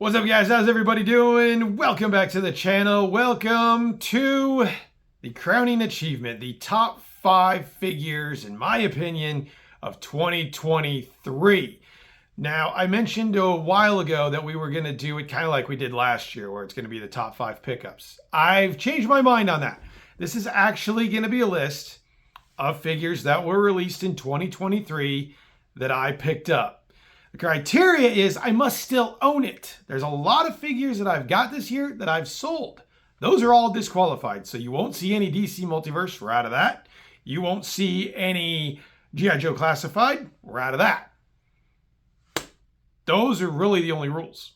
What's up, guys? How's everybody doing? Welcome back to the channel. Welcome to the crowning achievement, the top 5 figures, in my opinion, of 2023. Now, I mentioned a while ago that we were going to do it kind of like we did last year, where it's going to be the top 5 pickups. I've changed my mind on that. This is actually going to be a list of figures that were released in 2023 that I picked up. The criteria is I must still own it. There's a lot of figures that I've got this year that I've sold. Those are all disqualified, so you won't see any DC Multiverse. We're out of that. You won't see any G.I. Joe Classified. We're out of that. Those are really the only rules.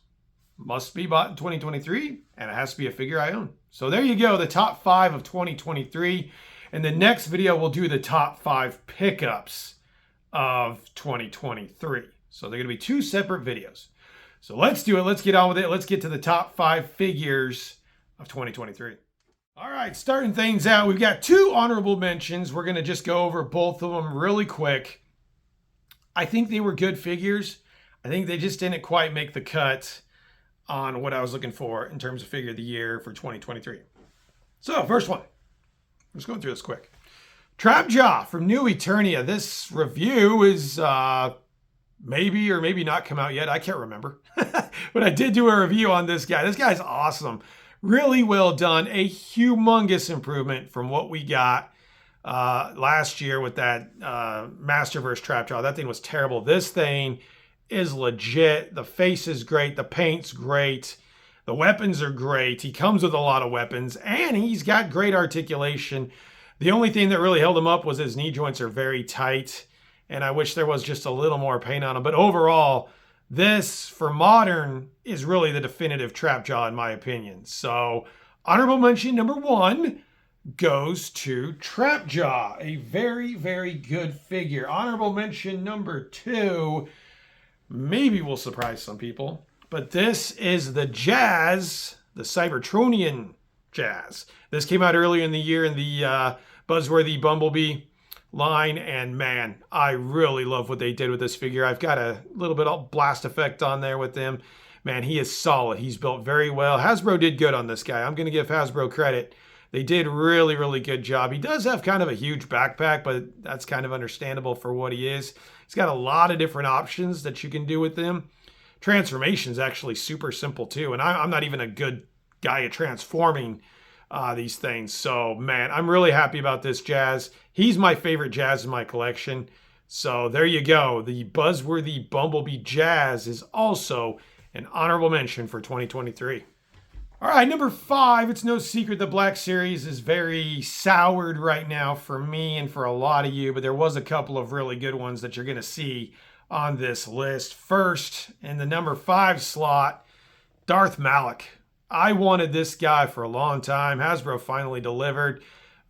Must be bought in 2023, and it has to be a figure I own. So there you go, the top 5 of 2023. In the next video, we'll do the top 5 pickups of 2023. So they're going to be 2 separate videos. So let's do it. Let's get on with it. Let's get to the top 5 figures of 2023. All right, starting things out, we've got 2 honorable mentions. We're going to just go over both of them really quick. I think they were good figures. I think they just didn't quite make the cut on what I was looking for in terms of figure of the year for 2023. So first one, I'm just going through this quick. Trapjaw from New Eternia. This review is maybe or maybe not come out yet. I can't remember. But I did do a review on this guy. This guy's awesome. Really well done. A humongous improvement from what we got last year with that Masterverse Trapjaw. That thing was terrible. This thing is legit. The face is great. The paint's great. The weapons are great. He comes with a lot of weapons, and he's got great articulation. The only thing that really held him up was his knee joints are very tight, and I wish there was just a little more paint on him. But overall, this, for modern, is really the definitive Trapjaw in my opinion. So, honorable mention number 1 goes to Trapjaw. A very, very good figure. Honorable mention number 2 maybe will surprise some people, but this is the Jazz, the Cybertronian Jazz. This came out earlier in the year in the Buzzworthy Bumblebee line, and man, I really love what they did with this figure. I've got a little bit of blast effect on there with him. Man, he is solid. He's built very well. Hasbro did good on this guy. I'm going to give Hasbro credit. They did really, really good job. He does have kind of a huge backpack, but that's kind of understandable for what he is. He's got a lot of different options that you can do with him. Transformation is actually super simple too, and I'm not even a good guy at transforming these things. So man, I'm really happy about this Jazz. He's my favorite Jazz in my collection. So there you go. The Buzzworthy Bumblebee Jazz is also an honorable mention for 2023. All right, number 5. It's no secret the Black Series is very soured right now for me and for a lot of you, but there was a couple of really good ones that you're going to see on this list. First, in the number 5 slot, Darth Malak. I wanted this guy for a long time. Hasbro finally delivered.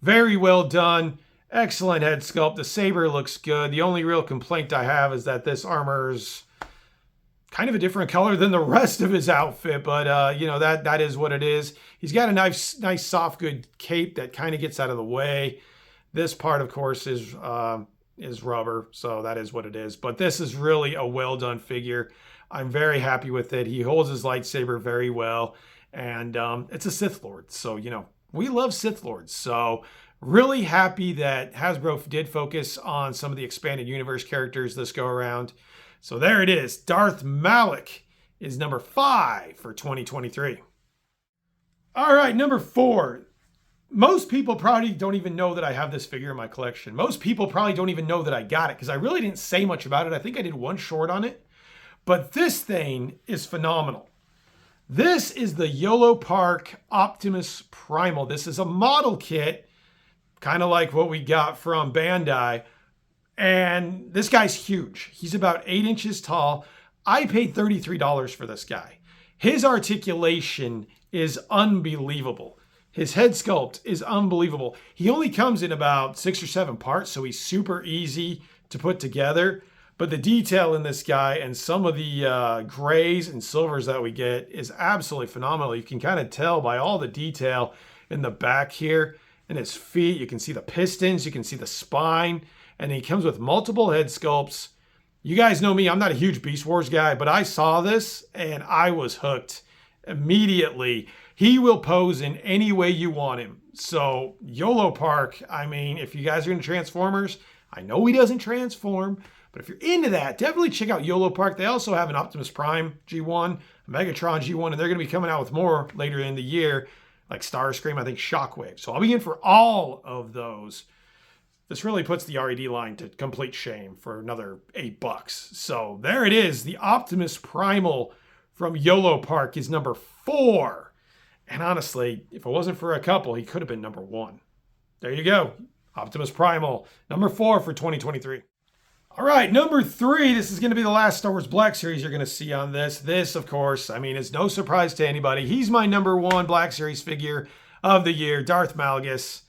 Very well done. Excellent head sculpt. The saber looks good. The only real complaint I have is that this armor's kind of a different color than the rest of his outfit, but you know, that is what it is. He's got a nice soft good cape that kind of gets out of the way. This part, of course, is rubber, so that is what it is. But this is really a well done figure. I'm very happy with it. He holds his lightsaber very well, and it's a Sith Lord, so you know, we love Sith Lords. So really happy that Hasbro did focus on some of the expanded universe characters this go around. So there it is. Darth Malak is number 5 for 2023. All right, number 4. Most people probably don't even know that I have this figure in my collection. Most people probably don't even know that I got it because I really didn't say much about it. I think I did one short on it. But this thing is phenomenal. This is the Yolopark Optimus Primal. This is a model kit, kind of like what we got from Bandai. And this guy's huge. He's about 8 inches tall. I paid $33 for this guy. His articulation is unbelievable. His head sculpt is unbelievable. He only comes in about 6 or 7 parts, so he's super easy to put together. But the detail in this guy and some of the grays and silvers that we get is absolutely phenomenal. You can kind of tell by all the detail in the back here and his feet. You can see the pistons, you can see the spine. And he comes with multiple head sculpts. You guys know me, I'm not a huge Beast Wars guy, but I saw this and I was hooked immediately. He will pose in any way you want him. So YOLO Park, I mean, if you guys are into Transformers, I know he doesn't transform, but if you're into that, definitely check out YOLO Park. They also have an Optimus Prime G1, a Megatron G1, and they're going to be coming out with more later in the year, like Starscream, I think Shockwave. So I'll be in for all of those. This really puts the RED line to complete shame for another $8. So there it is. The Optimus Primal from YOLO Park is number 4. And honestly, if it wasn't for a couple, he could have been number 1. There you go. Optimus Primal, number 4 for 2023. All right, number 3. This is going to be the last Star Wars Black Series you're going to see on this. This, of course, I mean, is no surprise to anybody. He's my number 1 Black Series figure of the year, Darth Malgus.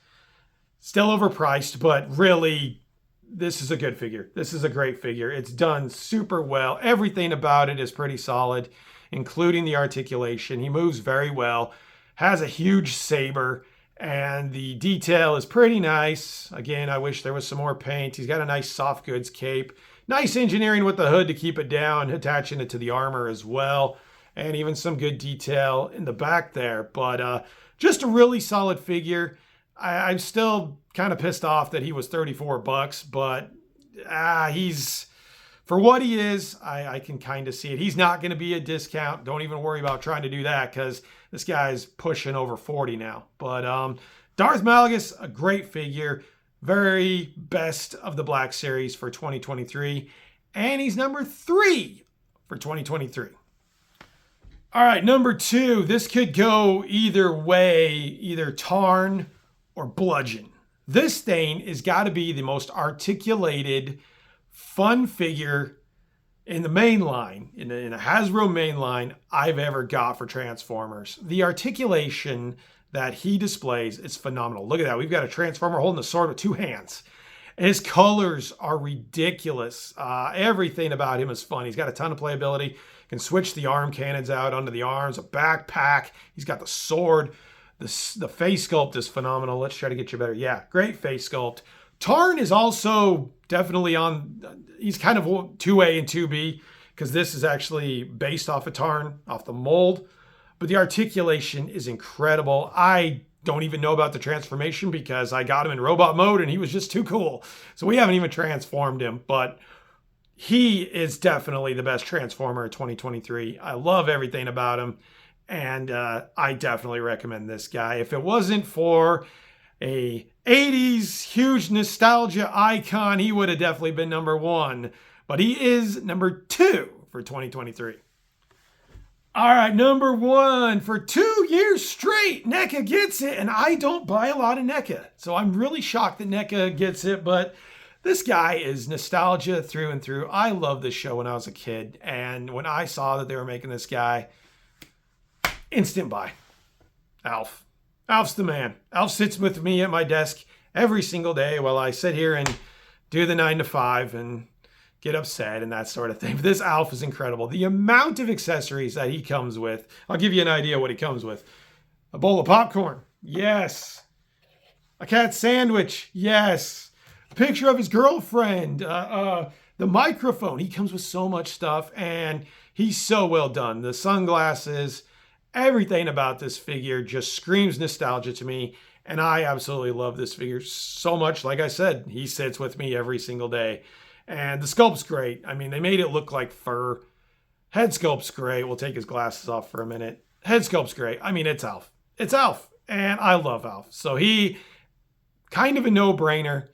Still overpriced, but really, this is a good figure. This is a great figure. It's done super well. Everything about it is pretty solid, including the articulation. He moves very well, has a huge saber, and the detail is pretty nice. Again, I wish there was some more paint. He's got a nice soft goods cape. Nice engineering with the hood to keep it down, attaching it to the armor as well, and even some good detail in the back there. But just a really solid figure. I'm still kind of pissed off that he was $34, but he's, for what he is, I can kind of see it. He's not going to be a discount. Don't even worry about trying to do that because this guy's pushing over 40 now. But Darth Malgus, a great figure. Very best of the Black Series for 2023. And he's number 3 for 2023. All right, number 2. This could go either way, either Tarn or Bludgeon. This thing has got to be the most articulated, fun figure in the main line, in a Hasbro main line, I've ever got for Transformers. The articulation that he displays is phenomenal. Look at that. We've got a Transformer holding a sword with 2 hands. His colors are ridiculous. Everything about him is fun. He's got a ton of playability. Can switch the arm cannons out onto the arms, a backpack. He's got the sword. The face sculpt is phenomenal. Let's try to get you better. Yeah, great face sculpt. Tarn is also definitely on, he's kind of 2A and 2B because this is actually based off of Tarn, off the mold. But the articulation is incredible. I don't even know about the transformation because I got him in robot mode and he was just too cool. So we haven't even transformed him, but he is definitely the best Transformer of 2023. I love everything about him. And I definitely recommend this guy. If it wasn't for a 80s huge nostalgia icon, he would have definitely been number 1. But he is number 2 for 2023. All right, number 1 for 2 years straight. NECA gets it, and I don't buy a lot of NECA. So I'm really shocked that NECA gets it, but this guy is nostalgia through and through. I loved this show when I was a kid, and when I saw that they were making this guy, instant buy. Alf. Alf's the man. Alf sits with me at my desk every single day while I sit here and do the 9 to 5 and get upset and that sort of thing. But this Alf is incredible. The amount of accessories that he comes with. I'll give you an idea what he comes with. A bowl of popcorn. Yes. A cat sandwich. Yes. A picture of his girlfriend. The microphone. He comes with so much stuff and he's so well done. The sunglasses. Everything about this figure just screams nostalgia to me, and I absolutely love this figure so much. Like I said, he sits with me every single day, and the sculpt's great. I mean, they made it look like fur. Head sculpt's great. We'll take his glasses off for a minute. Head sculpt's great. I mean, it's Alf. It's Alf, and I love Alf. So he, kind of a no-brainer,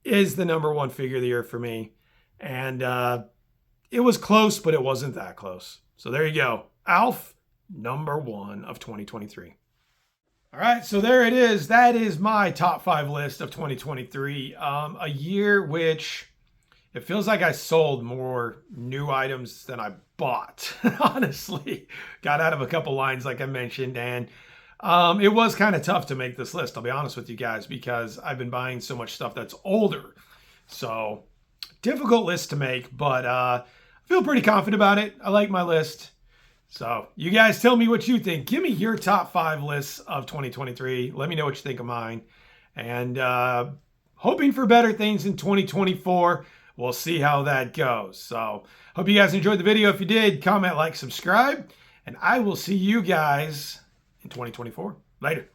is the number 1 figure of the year for me, and it was close, but it wasn't that close. So there you go. Alf, number 1 of 2023. All right, so there it is. That is my top 5 list of 2023. A year which it feels like I sold more new items than I bought, honestly. Got out of a couple lines like I mentioned, and it was kind of tough to make this list, I'll be honest with you guys, because I've been buying so much stuff that's older. So difficult list to make, but I feel pretty confident about it. I like my list. So you guys tell me what you think. Give me your top 5 lists of 2023. Let me know what you think of mine. And hoping for better things in 2024. we'll see how that goes. So hope you guys enjoyed the video. If you did, comment, like, subscribe, and I will see you guys in 2024. Later.